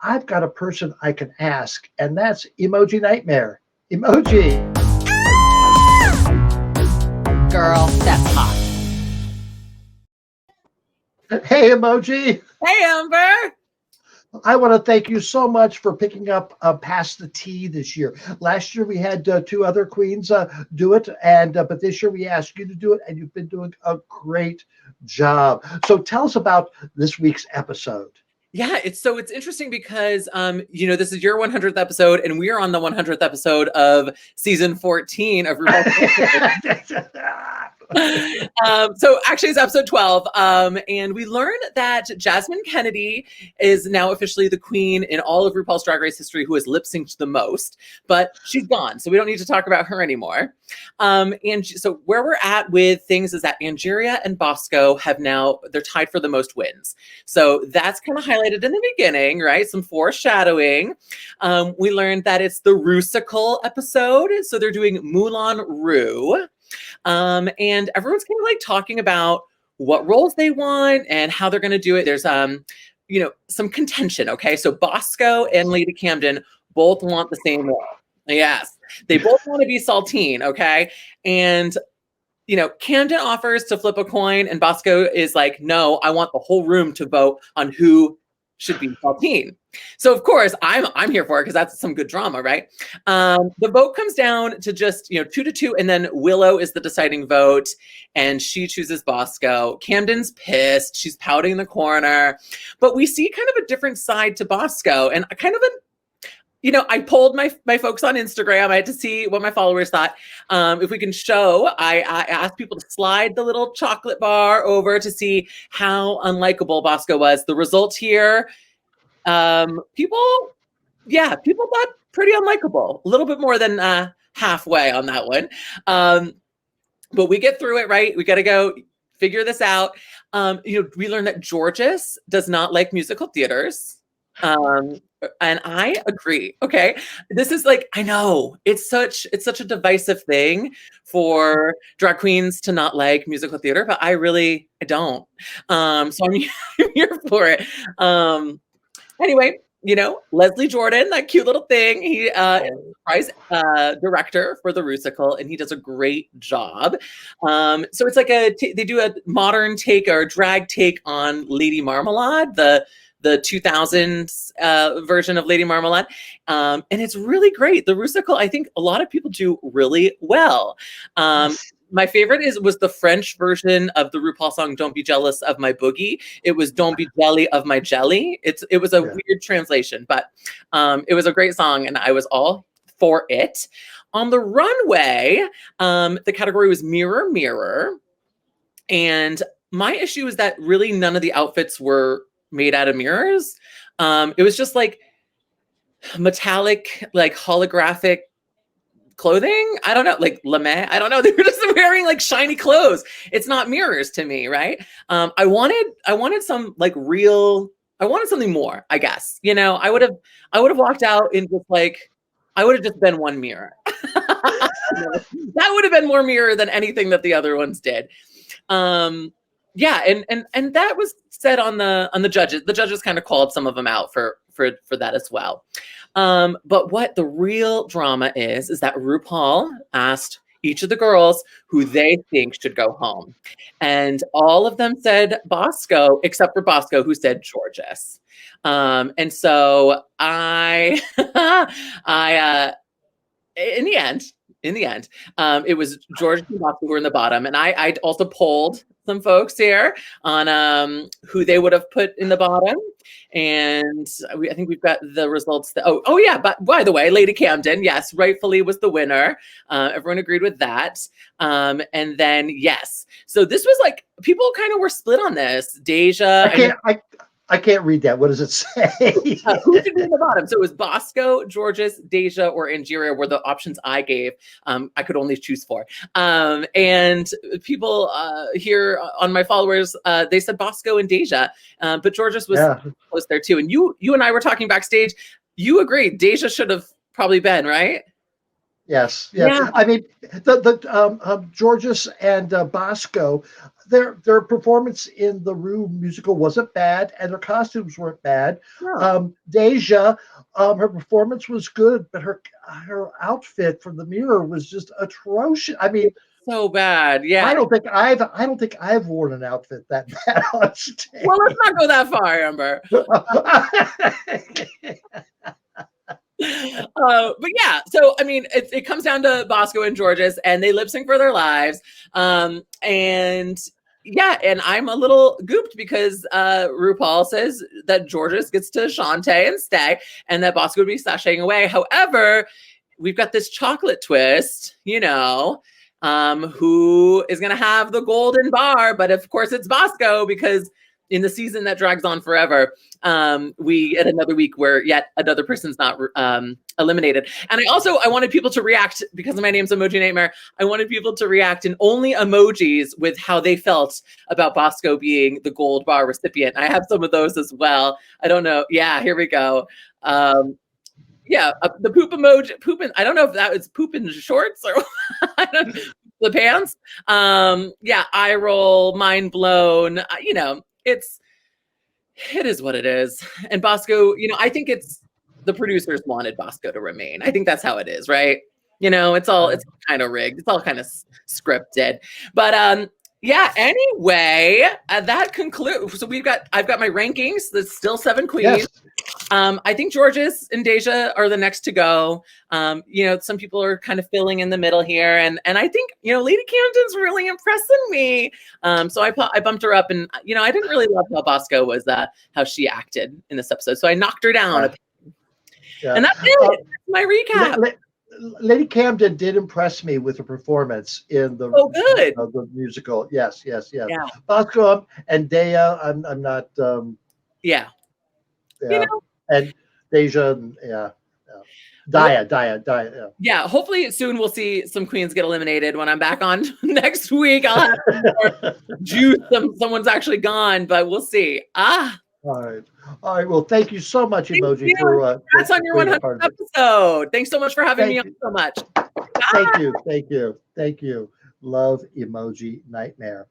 I've got a person I can ask, and that's Emoji Nightmare. Emoji. Girl, that's hot. Hey, Emoji. Hey, Amber. I want to thank you so much for picking up Pass the Tea this year. Last year we had two other queens do it, and but this year we asked you to do it, and you've been doing a great job. So tell us about this week's episode. Yeah, it's interesting because this is your 100th episode, and we are on the 100th episode of season 14 of RuPaul's. So actually it's episode 12. And we learned that Jasmine Kennedy is now officially the queen in all of RuPaul's Drag Race history who has lip synced the most, but she's gone. So we don't need to talk about her anymore. And so where we're at with things is that Angeria and Bosco they're tied for the most wins. So that's kind of highlighted in the beginning, right? Some foreshadowing. We learned that it's the Rusical episode. So they're doing Moulin Rouge. And everyone's kind of like talking about what roles they want and how they're going to do it. There's, some contention. Okay. So Bosco and Lady Camden both want the same role. Yes. They both want to be Saltine. Okay. And, Camden offers to flip a coin and Bosco is like, no, I want the whole room to vote on who should be Saltine. So of course I'm here for it because that's some good drama, right? The vote comes down to just 2-2, and then Willow is the deciding vote, and she chooses Bosco. Camden's pissed; she's pouting in the corner, but we see kind of a different side to Bosco, and kind of I polled my folks on Instagram. I had to see what my followers thought. If we can show, I asked people to slide the little chocolate bar over to see how unlikable Bosco was. The result here. People thought pretty unlikable, a little bit more than halfway on that one. But we get through it, right? We got to go figure this out. We learned that Georges does not like musical theaters. And I agree. Okay. This is I know it's such a divisive thing for drag queens to not like musical theater, but I don't. So I'm here for it. Anyway, Leslie Jordan, that cute little thing. He is prize director for the Rusical, and he does a great job. So it's they do a modern take or drag take on Lady Marmalade, the 2000s version of Lady Marmalade. And it's really great. The Rusical, I think a lot of people do really well. My favorite was the French version of the RuPaul song "Don't Be Jealous of My Boogie." It was "Don't Be Jelly of My Jelly." It was a weird translation, but it was a great song, and I was all for it. On the runway, the category was Mirror Mirror, and my issue is that really none of the outfits were made out of mirrors. It was just metallic, holographic clothing. I don't know, lame. I don't know. They were just wearing shiny clothes. It's not mirrors to me, right? I wanted some real. I wanted something more. I guess I would have walked out in just I would have just been one mirror. That would have been more mirror than anything that the other ones did. Yeah, and that was said on the judges. The judges kind of called some of them out for that as well. But what the real drama is that RuPaul asked each of the girls who they think should go home, and all of them said Bosco, except for Bosco, who said Georges. And so I in the end, it was George and Bosco who were in the bottom, and I also polled some folks here on who they would have put in the bottom, and I think we've got the results. Oh yeah, but by the way, Lady Camden, yes, rightfully was the winner. Everyone agreed with that. And then yes, so this was people kind of were split on this. Deja, I can't read that. What does it say? Who should be in the bottom? So it was Bosco, Georges, Deja, or Angeria were the options I gave. I could only choose 4. And people here on my followers, they said Bosco and Deja, but Georges was close there too. And you and I were talking backstage. You agreed Deja should have probably been, right? Yes. Yeah. I mean, the Georges and Bosco, their performance in the Rue musical wasn't bad, and their costumes weren't bad. No. Deja, her performance was good, but her outfit from the mirror was just atrocious. I mean, So bad. I Yeah. don't think I've worn an outfit that bad on Well, let's stage. not go that far, Amber. But yeah, so I mean, it comes down to Bosco and Georges, and they lip sync for their lives. And yeah, and I'm a little gooped because RuPaul says that Georges gets to Shantae and stay, and that Bosco would be sashaying away. However, we've got this chocolate twist, who is going to have the golden bar, but of course it's Bosco because in the season that drags on forever, we get another week where yet another person's not eliminated. And I wanted people to react because my name's Emoji Nightmare. I wanted people to react in only emojis with how they felt about Bosco being the gold bar recipient. I have some of those as well. I don't know. Yeah, here we go. The poop emoji, pooping. I don't know if that was poop in shorts or the pants. Eye roll, mind blown. It is what it is. And Bosco, I think it's the producers wanted Bosco to remain. I think that's how it is, right? It's all kind of rigged. It's all kind of scripted. But anyway, that concludes. So I've got my rankings. There's still 7 queens. Yes. I think Georges and Deja are the next to go. Some people are kind of filling in the middle here. And I think, Lady Camden's really impressing me. So I bumped her up and, I didn't really love how Bosco was, how she acted in this episode. So I knocked her down. Yeah. And that's it. That's my recap. Lady Camden did impress me with her performance in the the musical. Yes. Yeah. Bosco and Dea, I'm not. Yeah. And Deja, Dia. Yeah. Yeah. Hopefully soon we'll see some queens get eliminated when I'm back on next week. I'll have more juice. Someone's actually gone, but we'll see. All right. Well, thank you so much, Emoji, for that's on your 100th episode. Thanks so much for having me on so much. Thank you. Love Emoji Nightmare.